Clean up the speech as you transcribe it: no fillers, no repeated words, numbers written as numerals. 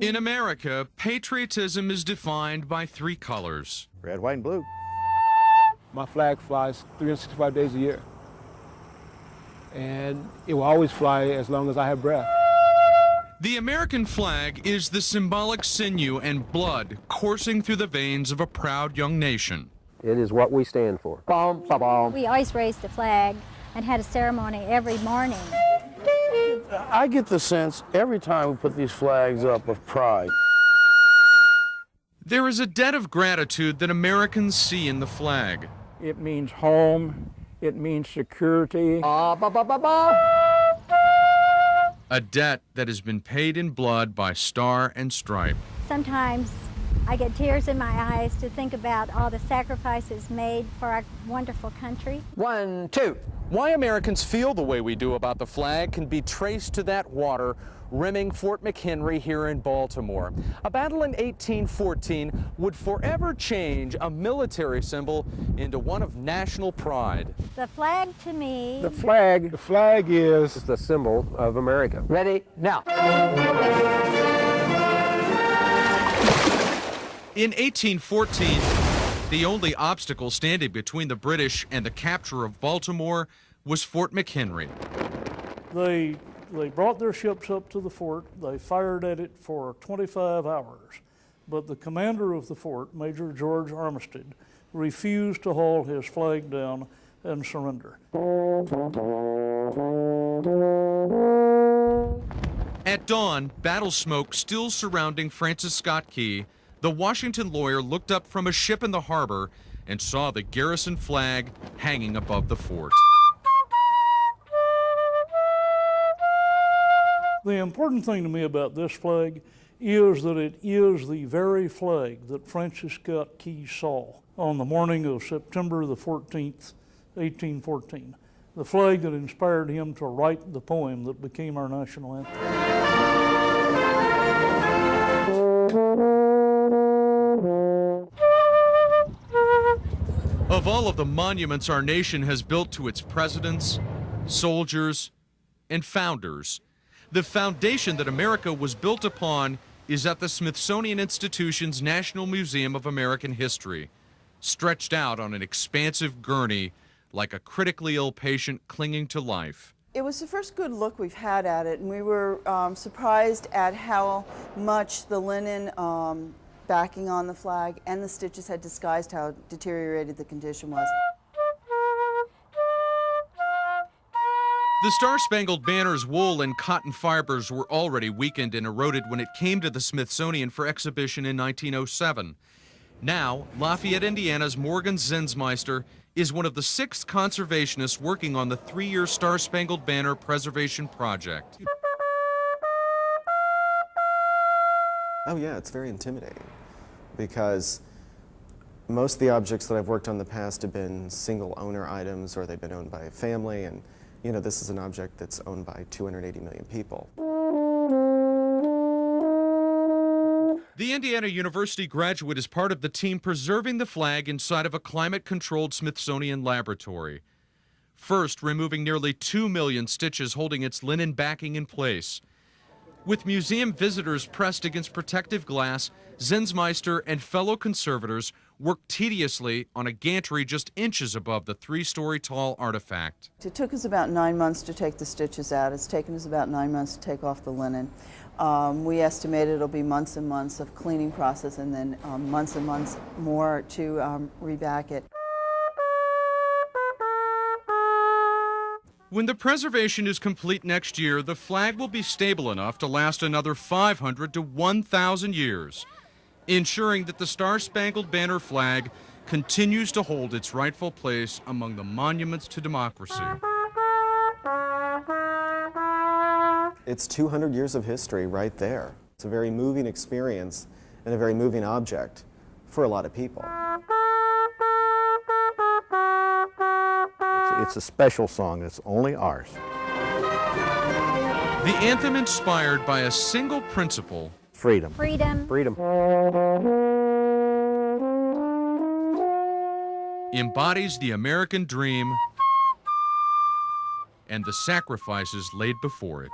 In America, patriotism is defined by three colors. Red, white, and blue. My flag flies 365 days a year. And it will always fly as long as I have breath. The American flag is the symbolic sinew and blood coursing through the veins of a proud young nation. It is what we stand for. Bom, ba, bom. We always raised the flag and had a ceremony every morning. I get the sense every time we put these flags up of pride. There is a debt of gratitude that Americans see in the flag. It means home. It means security. Ba, ba, ba, ba. A debt that has been paid in blood by Star and Stripe. Sometimes I get tears in my eyes to think about all the sacrifices made for our wonderful country. 1, 2. Why Americans feel the way we do about the flag can be traced to that water rimming Fort McHenry here in Baltimore. A battle in 1814 would forever change a military symbol into one of national pride. The flag to me. The flag is It's the symbol of America. Ready, now. In 1814, the only obstacle standing between the British and the capture of Baltimore was Fort McHenry. They brought their ships up to the fort. They fired at it for 25 hours. But the commander of the fort, Major George Armistead, refused to haul his flag down and surrender. At dawn, battle smoke still surrounding Francis Scott Key, the Washington lawyer looked up from a ship in the harbor and saw the garrison flag hanging above the fort. The important thing to me about this flag is that it is the very flag that Francis Scott Key saw on the morning of September the 14th, 1814. The flag that inspired him to write the poem that became our national anthem. Of all of the monuments our nation has built to its presidents, soldiers, and founders, the foundation that America was built upon is at the Smithsonian Institution's National Museum of American History, stretched out on an expansive gurney like a critically ill patient clinging to life. It was the first good look we've had at it, and we were surprised at how much the linen backing on the flag and the stitches had disguised how deteriorated the condition was. The Star-Spangled Banner's wool and cotton fibers were already weakened and eroded when it came to the Smithsonian for exhibition in 1907. Now, Lafayette, Indiana's Morgan Zinsmeister is one of the 6 conservationists working on the 3-year Star-Spangled Banner preservation project. Oh yeah, it's very intimidating because most of the objects that I've worked on in the past have been single owner items or they've been owned by a family, and you know, this is an object that's owned by 280 million people. The Indiana University graduate is part of the team preserving the flag inside of a climate-controlled Smithsonian laboratory. First, removing nearly 2 million stitches holding its linen backing in place. With museum visitors pressed against protective glass, Zinsmeister and fellow conservators worked tediously on a gantry just inches above the 3-story tall artifact. It took us about 9 months to take the stitches out. It's taken us about 9 months to take off the linen. We estimate it'll be months and months of cleaning process and then months and months more to reback it. When the preservation is complete next year, the flag will be stable enough to last another 500 to 1,000 years, ensuring that the Star-Spangled Banner flag continues to hold its rightful place among the monuments to democracy. It's 200 years of history right there. It's a very moving experience and a very moving object for a lot of people. It's a special song that's only ours. The anthem inspired by a single principle. Freedom. Freedom. Freedom. Embodies the American dream and the sacrifices laid before it.